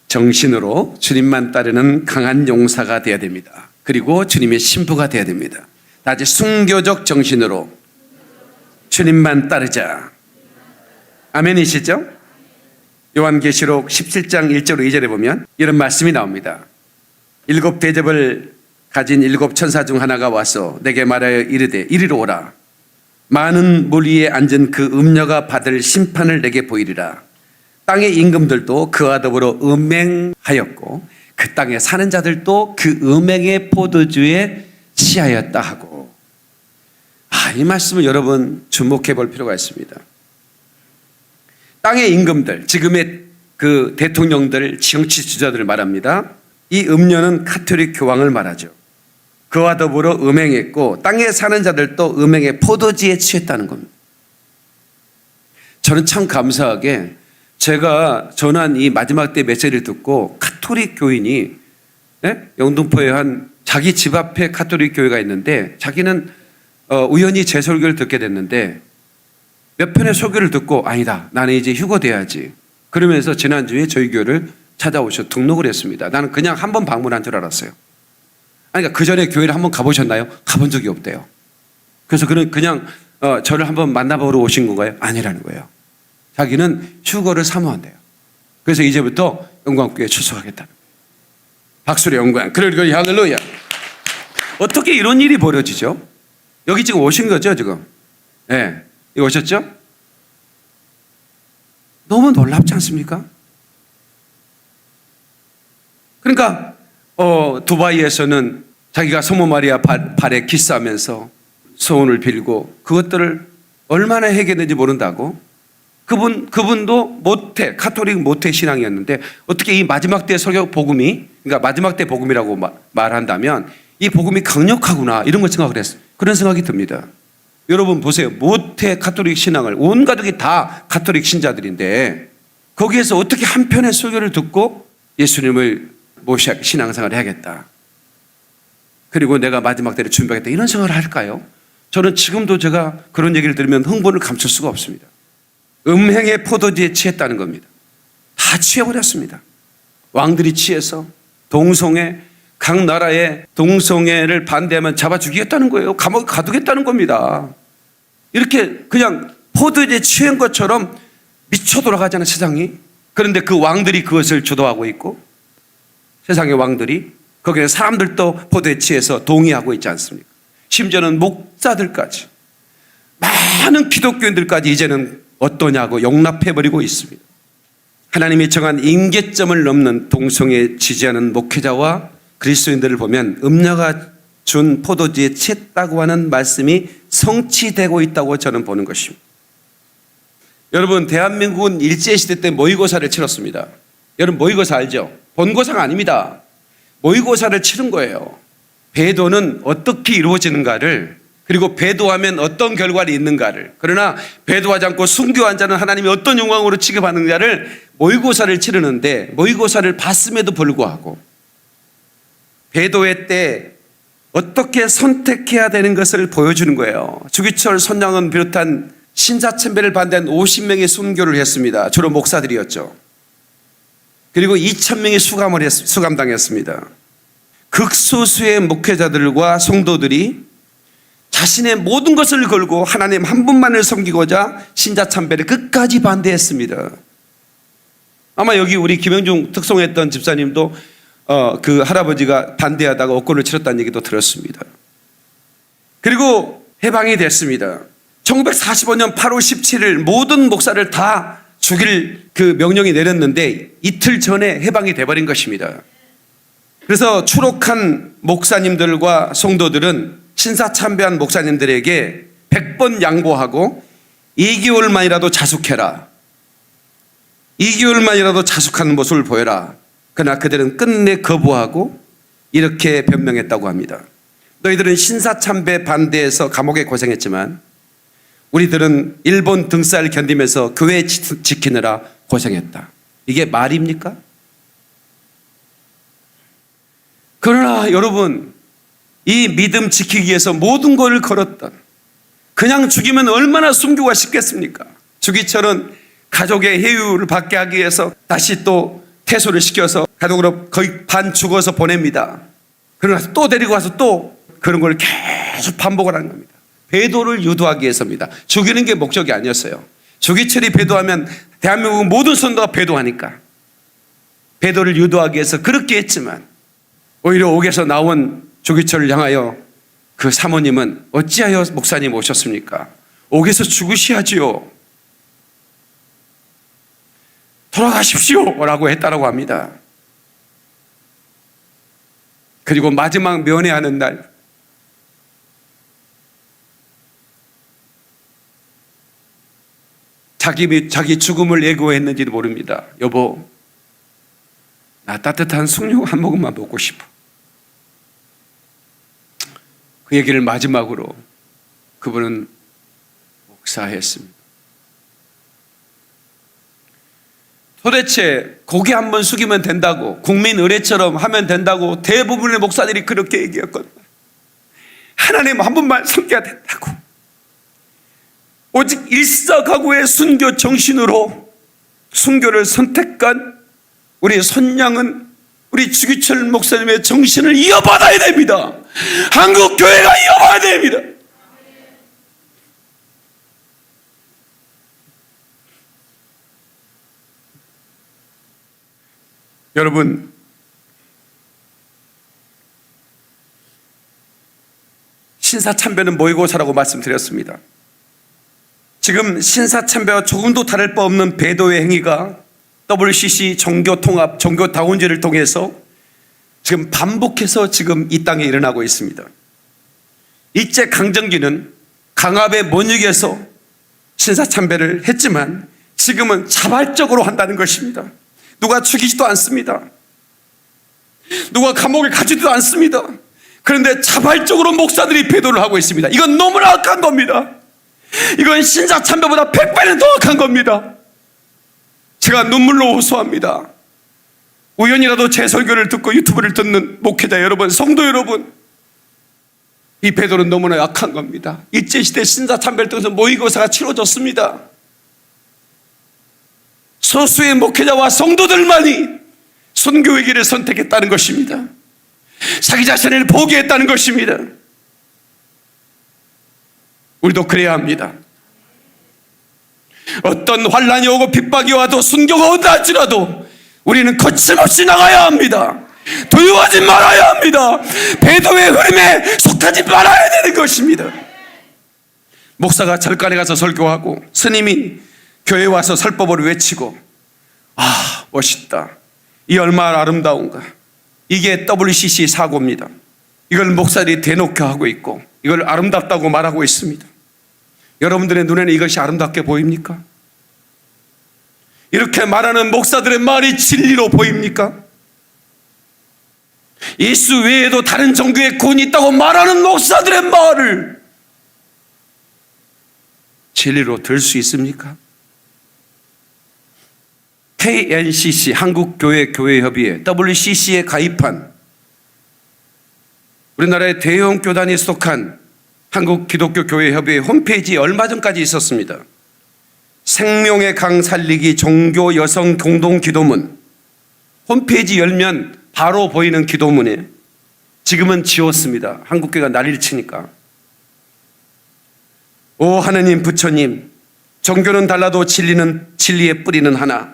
정신으로 주님만 따르는 강한 용사가 되어야 됩니다. 그리고 주님의 신부가 되어야 됩니다. 다시 순교적 정신으로 주님만 따르자. 아멘이시죠? 요한계시록 17장 1절 2절에 보면 이런 말씀이 나옵니다. 7 대접을 가진 7 천사 중 하나가 와서 내게 말하여 이르되 이리로 오라. 많은 물 위에 앉은 그 음녀가 받을 심판을 내게 보이리라. 땅의 임금들도 그와 더불어 음행하였고 그 땅에 사는 자들도 그 음행의 포도주에 취하였다 하고. 이 말씀을 여러분 주목해 볼 필요가 있습니다. 땅의 임금들, 지금의 그 대통령들, 정치 지도자들을 말합니다. 이 음녀는 가톨릭 교황을 말하죠. 그와 더불어 음행했고 땅에 사는 자들도 음행의 포도주에 취했다는 겁니다. 저는 참 감사하게 제가 전한 이 마지막 때 메시지를 듣고 가톨릭 교인이 영등포에 한 자기 집 앞에 가톨릭 교회가 있는데 자기는 우연히 제 설교를 듣게 됐는데 몇 편의 설교를 듣고 아니다 나는 이제 휴거돼야지 그러면서 지난주에 저희 교회를 찾아오셔 등록을 했습니다. 나는 그냥 한 번 방문한 줄 알았어요. 그러니까 그 전에 교회를 한번 가보셨나요? 가본 적이 없대요. 그래서 그냥 저를 한번 만나보러 오신 건가요? 아니라는 거예요. 자기는 휴거를 사모한대요. 그래서 이제부터 영광교회에 출석하겠다는 거예요. 박수의 영광. 그러니까 할렐루야. 어떻게 이런 일이 벌어지죠? 여기 지금 오신 거죠 지금? 네. 여기 오셨죠? 너무 놀랍지 않습니까? 그러니까 두바이에서는 자기가 성모 마리아 발에 키스하면서 소원을 빌고 그것들을 얼마나 해결했는지 모른다고 그분도 모태, 카톨릭 모태 신앙이었는데 어떻게 이 마지막 때 설교 복음이, 그러니까 마지막 때 복음이라고 말한다면 이 복음이 강력하구나, 이런 걸 생각을 했어요. 그런 생각이 듭니다. 여러분 보세요. 모태 카톨릭 신앙을, 온 가족이 다 카톨릭 신자들인데 거기에서 어떻게 한 편의 설교를 듣고 예수님을 모셔 신앙생활을 해야겠다, 그리고 내가 마지막 때를 준비하겠다, 이런 생각을 할까요? 저는 지금도 제가 그런 얘기를 들으면 흥분을 감출 수가 없습니다. 음행의 포도주에 취했다는 겁니다. 다 취해버렸습니다. 왕들이 취해서 동성애, 각 나라의 동성애를 반대하면 잡아 죽이겠다는 거예요. 감옥에 가두겠다는 겁니다. 이렇게 그냥 포도주에 취한 것처럼 미쳐 돌아가잖아요, 세상이. 그런데 그 왕들이 그것을 주도하고 있고, 세상의 왕들이, 거기에 사람들도 포도에 취해서 동의하고 있지 않습니까? 심지어는 목사들까지, 많은 기독교인들까지 이제는 어떠냐고 용납해버리고 있습니다. 하나님이 정한 임계점을 넘는 동성애에 지지하는 목회자와 그리스도인들을 보면 음녀가 준 포도주에 취했다고 하는 말씀이 성취되고 있다고 저는 보는 것입니다. 여러분, 대한민국은 일제시대 때 모의고사를 치렀습니다. 여러분, 모의고사 알죠? 본고사가 아닙니다. 모의고사를 치른 거예요. 배도는 어떻게 이루어지는가를, 그리고 배도하면 어떤 결과를 있는가를, 그러나 배도하지 않고 순교한 자는 하나님이 어떤 영광으로 취급하는가를 모의고사를 치르는데, 모의고사를 봤음에도 불구하고 배도회 때 어떻게 선택해야 되는 것을 보여주는 거예요. 주기철, 손양은 비롯한 신사참배를 반대한 50명의 순교를 했습니다. 주로 목사들이었죠. 그리고 2,000명이 수감당했습니다. 극소수의 목회자들과 성도들이 자신의 모든 것을 걸고 하나님 한 분만을 섬기고자 신자참배를 끝까지 반대했습니다. 아마 여기 우리 김영중 특송했던 집사님도 그 할아버지가 반대하다가 옥고를 치렀다는 얘기도 들었습니다. 그리고 해방이 됐습니다. 1945년 8월 17일 모든 목사를 다 죽일 그 명령이 내렸는데 이틀 전에 해방이 돼버린 것입니다. 그래서 추록한 목사님들과 성도들은 신사참배한 목사님들에게 100번 양보하고 2개월만이라도 자숙해라, 2개월만이라도 자숙하는 모습을 보여라. 그러나 그들은 끝내 거부하고 이렇게 변명했다고 합니다. 너희들은 신사참배 반대해서 감옥에 고생했지만 우리들은 일본 등살 견디면서 교회 지키느라 고생했다. 이게 말입니까? 그러나 여러분, 이 믿음 지키기 위해서 모든 것을 걸었던, 그냥 죽이면 얼마나 순교가 쉽겠습니까? 주기철은 가족의 해유를 받게 하기 위해서 다시 또 퇴소를 시켜서 가족으로 거의 반 죽어서 보냅니다. 그러나 또 데리고 와서 또 그런 걸 계속 반복을 하는 겁니다. 배도를 유도하기 위해서입니다. 죽이는 게 목적이 아니었어요. 주기철이 배도하면 대한민국 모든 선도가 배도하니까 배도를 유도하기 위해서 그렇게 했지만, 오히려 옥에서 나온 주기철을 향하여 그 사모님은 어찌하여 목사님 오셨습니까? 옥에서 죽으셔야지요, 돌아가십시오 라고 했다라고 합니다. 그리고 마지막 면회하는 날, 자기 죽음을 예고했는지도 모릅니다. 여보, 나 따뜻한 숭늉 한 모금만 먹고 싶어. 그 얘기를 마지막으로 그분은 목사했습니다. 도대체 고개 한번 숙이면 된다고, 국민 의례처럼 하면 된다고 대부분의 목사들이 그렇게 얘기했거든요. 하나님 한 분만 섬겨야 된다고. 오직 일사각오의 순교 정신으로 순교를 선택한 우리 손양은 우리 주기철 목사님의 정신을 이어받아야 됩니다. 한국 교회가 이어받아야 됩니다. 여러분, 신사참배는 모의고사라고 말씀드렸습니다. 지금 신사참배와 조금도 다를 바 없는 배도의 행위가 WCC 종교통합, 종교다원제를 통해서 지금 반복해서 지금 이 땅에 일어나고 있습니다. 일제강점기는 강압에 못 이겨서 신사참배를 했지만 지금은 자발적으로 한다는 것입니다. 누가 죽이지도 않습니다. 누가 감옥에 가지도 않습니다. 그런데 자발적으로 목사들이 배도를 하고 있습니다. 이건 너무나 악한 겁니다. 이건 신사참배보다 100배는 더 악한 겁니다. 제가 눈물로 호소합니다. 우연이라도 제 설교를 듣고 유튜브를 듣는 목회자 여러분, 성도 여러분, 이 배도는 너무나 약한 겁니다. 일제시대 신사참배를 통해서 모의고사가 치러졌습니다. 소수의 목회자와 성도들만이 선교의 길을 선택했다는 것입니다. 자기 자신을 포기했다는 것입니다. 우리도 그래야 합니다. 어떤 환난이 오고 핍박이 와도 순교가 온다 할지라도 우리는 거침없이 나가야 합니다. 두려워하지 말아야 합니다. 배도의 흐름에 속하지 말아야 되는 것입니다. 목사가 절간에 가서 설교하고 스님이 교회에 와서 설법을 외치고, 아, 멋있다, 이 얼마나 아름다운가. 이게 WCC 사고입니다. 이걸 목사들이 대놓고 하고 있고 이걸 아름답다고 말하고 있습니다. 여러분들의 눈에는 이것이 아름답게 보입니까? 이렇게 말하는 목사들의 말이 진리로 보입니까? 예수 외에도 다른 종교에 구원이 있다고 말하는 목사들의 말을 진리로 들 수 있습니까? KNCC 한국교회교회협의회 WCC에 가입한 우리나라의 대형 교단이 속한 한국기독교교회협의회 홈페이지에 얼마 전까지 있었습니다. 생명의 강 살리기 종교 여성 공동 기도문, 홈페이지 열면 바로 보이는 기도문에 지금은 지웠습니다. 한국교회가 난리를 치니까. 오 하느님, 부처님, 종교는 달라도 진리는 진리의 뿌리는 하나.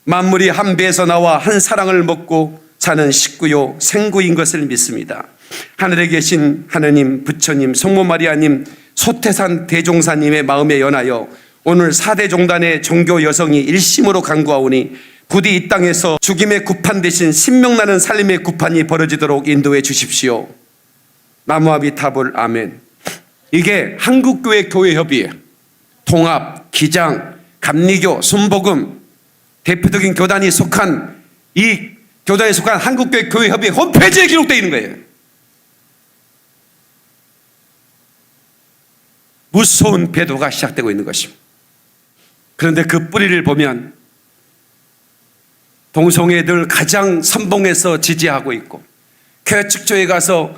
만물이 한 배에서 나와 한 사랑을 먹고 사는 식구요 생구인 것을 믿습니다. 하늘에 계신 하느님, 부처님, 성모 마리아님, 소태산 대종사님의 마음에 연하여 오늘 4대 종단의 종교 여성이 일심으로 간구하오니 부디 이 땅에서 죽임의 구판 대신 신명나는 살림의 구판이 벌어지도록 인도해 주십시오. 나무아비타불 아멘. 이게 한국교회 교회협의회 통합, 기장, 감리교, 순복음 대표적인 교단이 속한 이 교단에 속한 한국교회 교회협의회 홈페이지에 기록되어 있는 거예요. 무서운 배도가 시작되고 있는 것입니다. 그런데 그 뿌리를 보면 동성애들 가장 선봉에서 지지하고 있고 교회 측조에 가서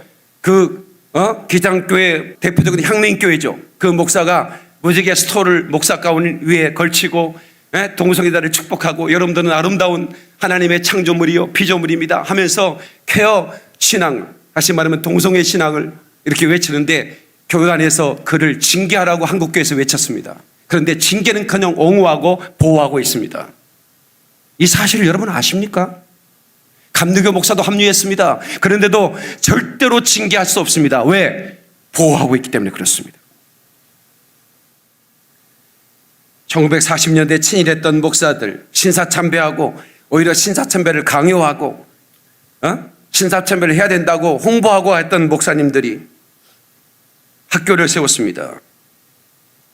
기장교회 대표적인 향림교회죠. 그 목사가 무지개 스토를 목사 가운 위에 걸치고 동성애자를 축복하고 여러분들은 아름다운 하나님의 창조물이요 피조물입니다 하면서 퀘어 신앙, 다시 말하면 동성애 신앙을 이렇게 외치는데 교단에서 그를 징계하라고 한국교회에서 외쳤습니다. 그런데 징계는커녕 옹호하고 보호하고 있습니다. 이 사실을 여러분 아십니까? 감리교 목사도 합류했습니다. 그런데도 절대로 징계할 수 없습니다. 왜? 보호하고 있기 때문에 그렇습니다. 1940년대에 친일했던 목사들, 신사참배하고 오히려 신사참배를 강요하고 신사참배를 해야 된다고 홍보하고 했던 목사님들이 학교를 세웠습니다.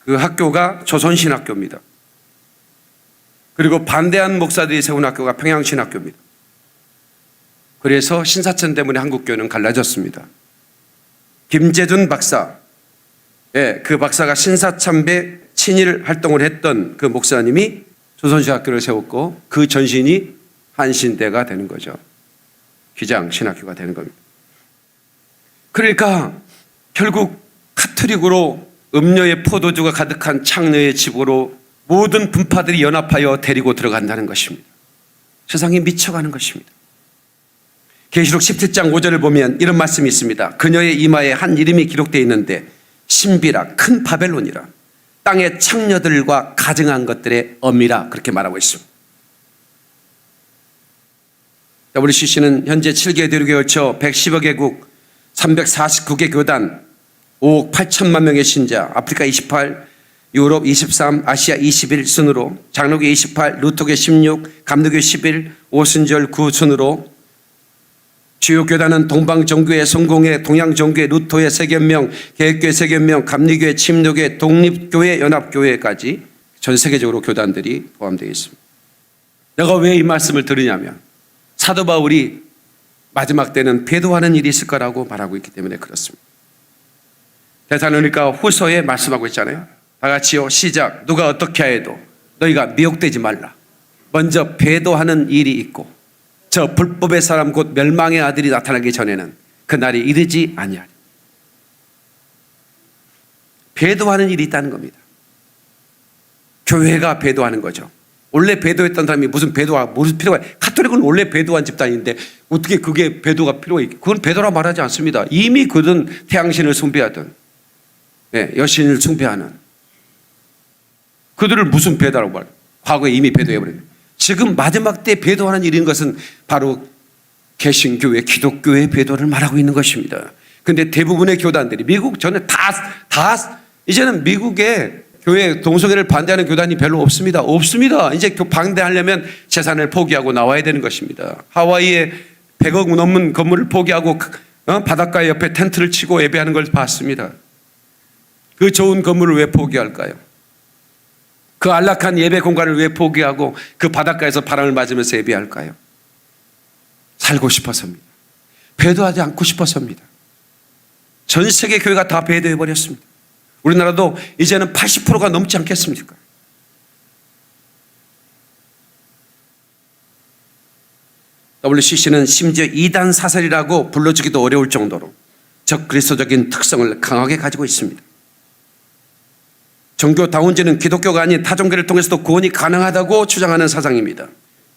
그 학교가 조선신학교입니다. 그리고 반대한 목사들이 세운 학교가 평양신학교입니다. 그래서 신사천 때문에 한국교회는 갈라졌습니다. 김재준 박사, 그 박사가 신사참배 친일 활동을 했던 그 목사님이 조선신학교를 세웠고 그 전신이 한신대가 되는 거죠. 기장신학교가 되는 겁니다. 그러니까 결국 카톨릭으로 음료의 포도주가 가득한 창녀의 집으로 모든 분파들이 연합하여 데리고 들어간다는 것입니다. 세상이 미쳐가는 것입니다. 계시록 17장 5절을 보면 이런 말씀이 있습니다. 그녀의 이마에 한 이름이 기록되어 있는데 신비라 큰 바벨론이라 땅의 창녀들과 가증한 것들의 어미라 그렇게 말하고 있습니다. WCC는 현재 7개 대륙에 걸쳐 110여 개국 349개 교단 5억 8천만 명의 신자, 아프리카 28, 유럽 23, 아시아 21 순으로 장로교 28, 루터교 16, 감리교 11, 오순절 9 순으로 주요 교단은 동방정교회, 성공회, 동양정교회, 루터회, 세견명, 개혁교회, 세견명, 감리교회, 침례교회, 독립교회, 연합교회까지 전 세계적으로 교단들이 포함되어 있습니다. 내가 왜 이 말씀을 들으냐면 사도 바울이 마지막 때는 배도하는 일이 있을 거라고 말하고 있기 때문에 그렇습니다. 데살로니가 후서에 말씀하고 있잖아요. 다 같이요, 시작. 누가 어떻게 하여도 너희가 미혹되지 말라. 먼저 배도하는 일이 있고 저 불법의 사람 곧 멸망의 아들이 나타나기 전에는 그 날이 이르지 아니하리. 배도하는 일이 있다는 겁니다. 교회가 배도하는 거죠. 원래 배도했던 사람이 무슨 필요가, 카톨릭은 원래 배도한 집단인데 어떻게 그게 배도가 필요가 있겠어요? 그건 배도라 말하지 않습니다. 이미 그든 태양신을 숭배하든 여신을 숭배하는 그들을 무슨 배도라고 말해요? 과거에 이미 배도해버려요. 지금 마지막 때 배도하는 일인 것은 바로 개신교회, 기독교의 배도를 말하고 있는 것입니다. 그런데 대부분의 교단들이 미국 전에 이제는 미국에 교회 동성애를 반대하는 교단이 별로 없습니다. 이제 반대하려면 재산을 포기하고 나와야 되는 것입니다. 하와이에 100억 넘는 건물을 포기하고 바닷가 옆에 텐트를 치고 예배하는 걸 봤습니다. 그 좋은 건물을 왜 포기할까요? 그 안락한 예배 공간을 왜 포기하고 그 바닷가에서 바람을 맞으면서 예배할까요? 살고 싶어서입니다. 배도하지 않고 싶어서입니다. 전 세계 교회가 다 배도해버렸습니다. 우리나라도 이제는 80%가 넘지 않겠습니까? WCC는 심지어 이단 사설이라고 불러주기도 어려울 정도로 적그리스도적인 특성을 강하게 가지고 있습니다. 종교다운제는 기독교가 아닌 타종교를 통해서도 구원이 가능하다고 주장하는 사상입니다.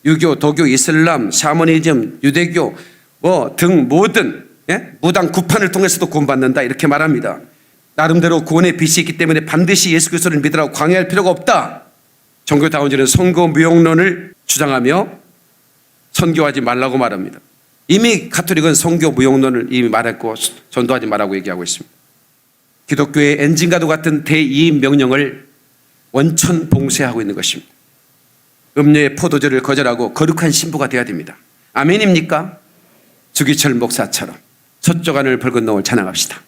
유교, 도교, 이슬람, 샤머니즘, 유대교 등 모든 무당 구판을 통해서도 구원받는다 이렇게 말합니다. 나름대로 구원의 빛이 있기 때문에 반드시 예수 그리스도를 믿으라고 강요할 필요가 없다. 종교다운제는 성교무용론을 주장하며 선교하지 말라고 말합니다. 이미 가톨릭은 성교무용론을 이미 말했고 전도하지 말라고 얘기하고 있습니다. 기독교의 엔진과도 같은 대이임 명령을 원천 봉쇄하고 있는 것입니다. 음료의 포도주를 거절하고 거룩한 신부가 되어야 됩니다. 아멘입니까? 주기철 목사처럼 서쪽 하늘 붉은 노을 찬양합시다.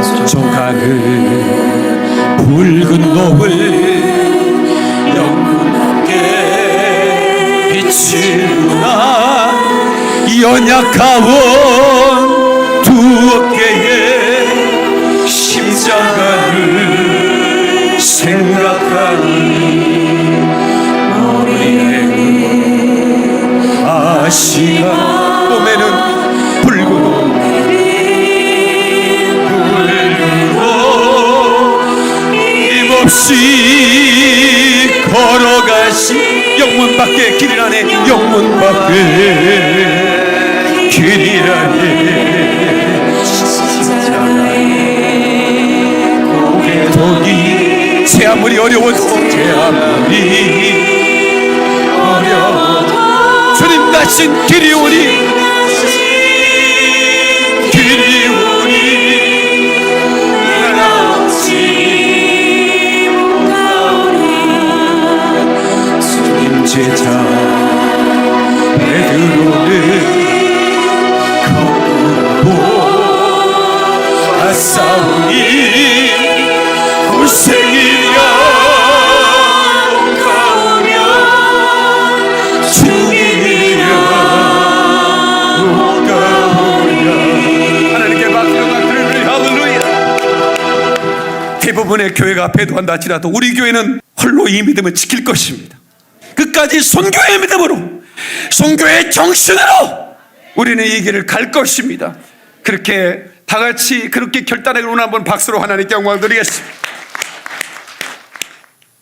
서쪽 하늘 붉은 노을 영원하게 비치구나. 연약하온 두 어깨에 십자가를 생각하니 머리에는 아시가 봄에는 붉은 힘없이 걸어가시 영문 밖에 길이라네. 영문 밖에 길이라네. 고개 독이 제 아무리 어려워도 주님 가신 길이 오니 제자 베드로는 거꾸로 싸우니 고생이야 가오면 주님이야 가오냐. 하나님께 박수가 그를 할렐루야. 대부분의 교회가 배도한다 할지라도 우리 교회는 홀로 이 믿음을 지킬 것입니다. 끝까지 선교의 믿음으로, 선교의 정신으로 우리는 이 길을 갈 것입니다. 그렇게 다 같이 그렇게 결단하기로 오늘 한번 박수로 하나님께 영광 드리겠습니다.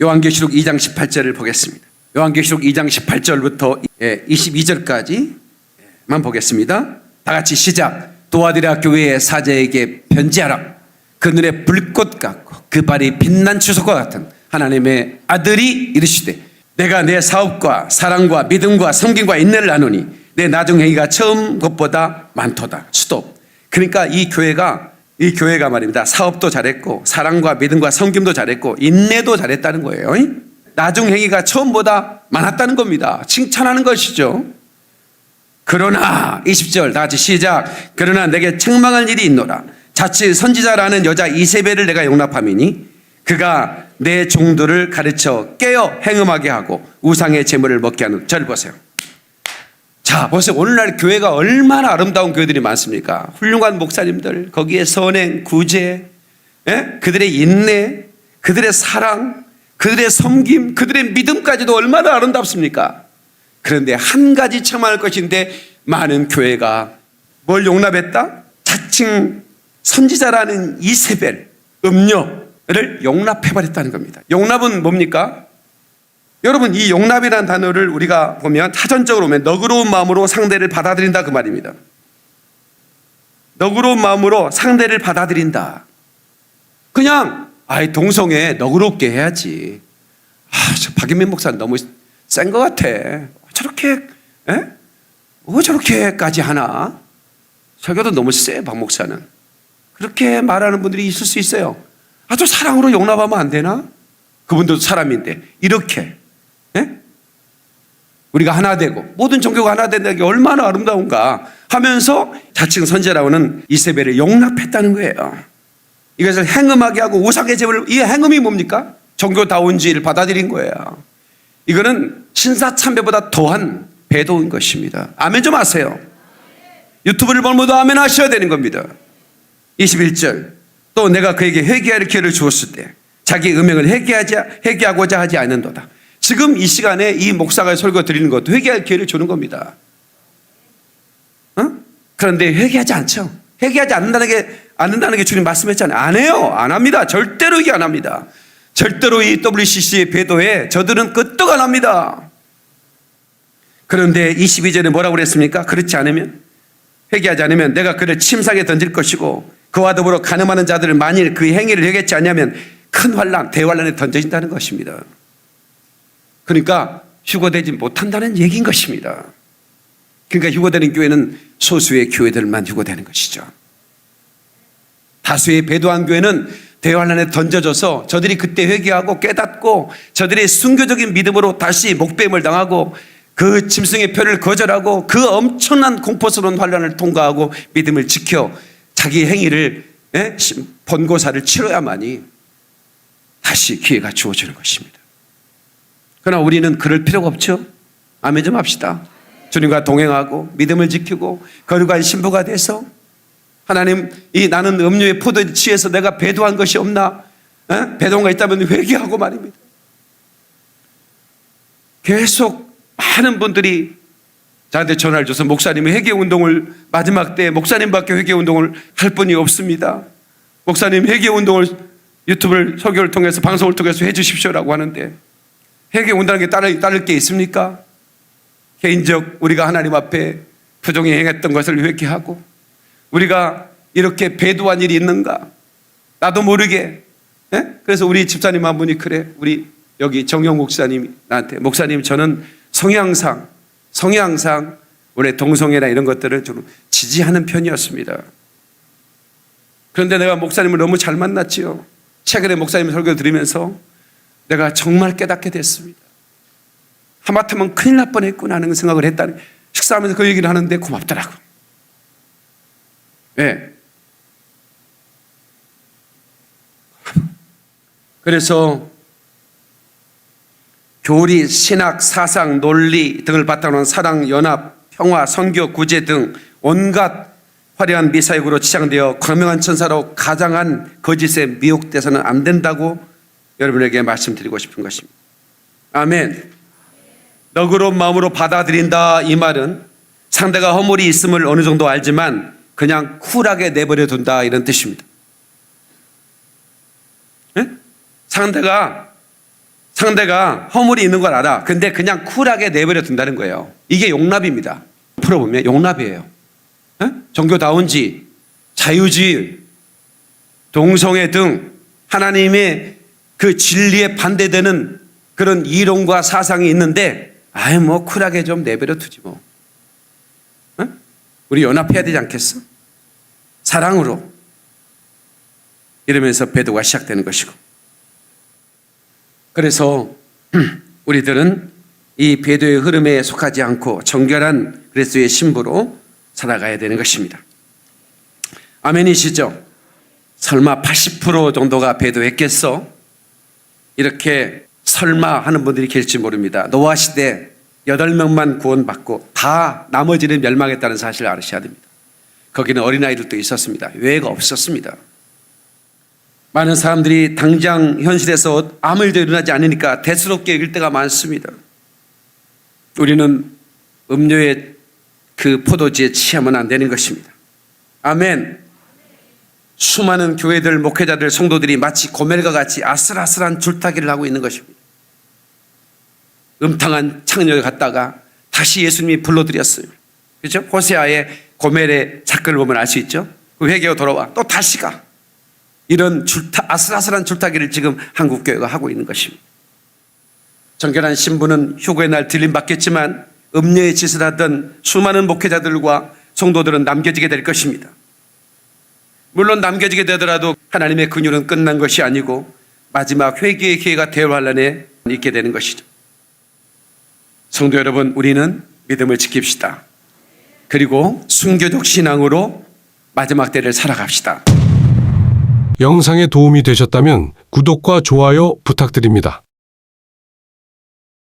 요한계시록 2장 18절을 보겠습니다. 요한계시록 2장 18절부터 22절까지만 보겠습니다. 다 같이 시작. 도아디라 교회의 사제에게 편지하라. 그 눈에 불꽃 같고 그 발이 빛난 주석과 같은 하나님의 아들이 이르시되 내가 내 사업과 사랑과 믿음과 섬김과 인내를 나누니 내 나중행위가 처음 것보다 많도다. 스톱. 그러니까 이 교회가 말입니다. 사업도 잘했고 사랑과 믿음과 섬김도 잘했고 인내도 잘했다는 거예요. 나중행위가 처음보다 많았다는 겁니다. 칭찬하는 것이죠. 그러나 20절 다 같이 시작. 그러나 내게 책망할 일이 있노라. 자칫 선지자라는 여자 이세벨을 내가 용납함이니 그가 내 종들을 가르쳐 깨어 행음하게 하고 우상의 제물을 먹게 하는. 절 보세요. 자, 보세요. 오늘날 교회가 얼마나 아름다운 교회들이 많습니까? 훌륭한 목사님들, 거기에 선행, 구제, 그들의 인내, 그들의 사랑, 그들의 섬김, 그들의 믿음까지도 얼마나 아름답습니까? 그런데 한 가지 참할 것인데 많은 교회가 뭘 용납했다? 자칭 선지자라는 이세벨, 음녀를 용납해버렸다는 겁니다. 용납은 뭡니까? 여러분, 이 용납이라는 단어를 우리가 보면 타전적으로 보면 너그러운 마음으로 상대를 받아들인다 그 말입니다. 너그러운 마음으로 상대를 받아들인다. 그냥 동성애 너그럽게 해야지. 저 박인민 목사는 너무 센 것 같아. 저렇게 저렇게까지 하나? 설교도 너무 세, 박 목사는. 그렇게 말하는 분들이 있을 수 있어요. 아주 사랑으로 용납하면 안 되나? 그분도 사람인데 이렇게 우리가 하나 되고 모든 종교가 하나 된다는 게 얼마나 아름다운가 하면서 자칭 선지자라고는 이세벨을 용납했다는 거예요. 이것을 행음하게 하고 우상의 제물을, 이 행음이 뭡니까? 종교다운지를 받아들인 거예요. 이거는 신사참배보다 더한 배도인 것입니다. 아멘 좀 하세요. 유튜브를 보는 모두 아멘 하셔야 되는 겁니다. 21절 또 내가 그에게 회개할 기회를 주었을 때 자기 음행을 회개하고자 하지 않는도다. 지금 이 시간에 이 목사가 설교 드리는 것도 회개할 기회를 주는 겁니다. 그런데 회개하지 않죠. 회개하지 않는다는 게 주님 말씀했잖아요. 안 해요. 안 합니다. 절대로 회개 안 합니다. 절대로 이 WCC의 배도에 저들은 끄떡 안 합니다. 그런데 22절에 뭐라고 그랬습니까? 그렇지 않으면, 회개하지 않으면 내가 그를 침상에 던질 것이고 그와 더불어 간음하는 자들을 만일 그 행위를 회개치 않냐면 큰 환난, 대환란에 던져진다는 것입니다. 그러니까 휴거되지 못한다는 얘기인 것입니다. 그러니까 휴거되는 교회는 소수의 교회들만 휴거되는 것이죠. 다수의 배도한 교회는 대환란에 던져져서 저들이 그때 회개하고 깨닫고 저들의 순교적인 믿음으로 다시 목배임을 당하고 그 짐승의 표를 거절하고 그 엄청난 공포스러운 환란을 통과하고 믿음을 지켜 자기 행위를 본고사를 치러야만이 다시 기회가 주어지는 것입니다. 그러나 우리는 그럴 필요가 없죠. 아멘 좀 합시다. 주님과 동행하고 믿음을 지키고 거룩한 신부가 돼서 하나님, 나는 음료의 포도에 취해서 내가 배도한 것이 없나? 배도한 거 있다면 회개하고 말입니다. 계속 많은 분들이 저한테 전화를 줘서 목사님이 회개운동을 마지막 때 목사님밖에 회개운동을 할 분이 없습니다. 목사님 회개운동을 유튜브를 설교를 통해서 방송을 통해서 해주십시오라고 하는데 회개운동하는 게 따를 게 있습니까? 개인적 우리가 하나님 앞에 부정히 행했던 것을 회개하고 우리가 이렇게 배도한 일이 있는가? 나도 모르게. 그래서 우리 집사님 한 분이 그래. 우리 여기 정영 목사님이 나한테 목사님 저는 성향상 원래 동성애나 이런 것들을 좀 지지하는 편이었습니다. 그런데 내가 목사님을 너무 잘 만났지요. 최근에 목사님 설교 들으면서 내가 정말 깨닫게 됐습니다. 하마터면 큰일 날 뻔했구나 하는 생각을 했다니 식사하면서 그 얘기를 하는데 고맙더라고. 네. 그래서 교리, 신학, 사상, 논리 등을 바탕으로 한 사랑, 연합, 평화, 선교, 구제 등 온갖 화려한 미사역으로 치장되어 광명한 천사로 가장한 거짓에 미혹돼서는 안 된다고 여러분에게 말씀드리고 싶은 것입니다. 아멘. 너그러운 마음으로 받아들인다 이 말은 상대가 허물이 있음을 어느 정도 알지만 그냥 쿨하게 내버려 둔다 이런 뜻입니다. 네? 상대가 허물이 있는 걸 알아. 근데 그냥 쿨하게 내버려 둔다는 거예요. 이게 용납입니다. 풀어보면 용납이에요. 네? 종교다운지, 자유주의, 동성애 등 하나님의 그 진리에 반대되는 그런 이론과 사상이 있는데 뭐 쿨하게 좀 내버려 두지 뭐. 네? 우리 연합해야 되지 않겠어? 사랑으로. 이러면서 배도가 시작되는 것이고. 그래서 우리들은 이 배도의 흐름에 속하지 않고 정결한 그리스도의 신부로 살아가야 되는 것입니다. 아멘이시죠? 설마 80% 정도가 배도했겠어? 이렇게 설마 하는 분들이 계실지 모릅니다. 노아 시대 8명만 구원받고 다 나머지는 멸망했다는 사실을 알으셔야 됩니다. 거기는 어린아이들도 있었습니다. 외가 없었습니다. 많은 사람들이 당장 현실에서 아무 일도 일어나지 않으니까 대수롭게 여길 때가 많습니다. 우리는 음료의 그 포도주에 취하면 안 되는 것입니다. 아멘. 수많은 교회들, 목회자들, 성도들이 마치 고멜과 같이 아슬아슬한 줄타기를 하고 있는 것입니다. 음탕한 창녀에 갔다가 다시 예수님이 불러들였어요. 그렇죠? 호세아의 고멜의 사건을 보면 알 수 있죠. 그 회개로 돌아와 또 다시 가. 이런 아슬아슬한 줄타기를 지금 한국교회가 하고 있는 것입니다. 정결한 신부는 휴거의 날 들림받겠지만 음녀의 짓을 하던 수많은 목회자들과 성도들은 남겨지게 될 것입니다. 물론 남겨지게 되더라도 하나님의 긍휼은 끝난 것이 아니고 마지막 회개의 기회가 대환란에 있게 되는 것이죠. 성도 여러분, 우리는 믿음을 지킵시다. 그리고 순교적 신앙으로 마지막 때를 살아갑시다. 영상에 도움이 되셨다면 구독과 좋아요 부탁드립니다.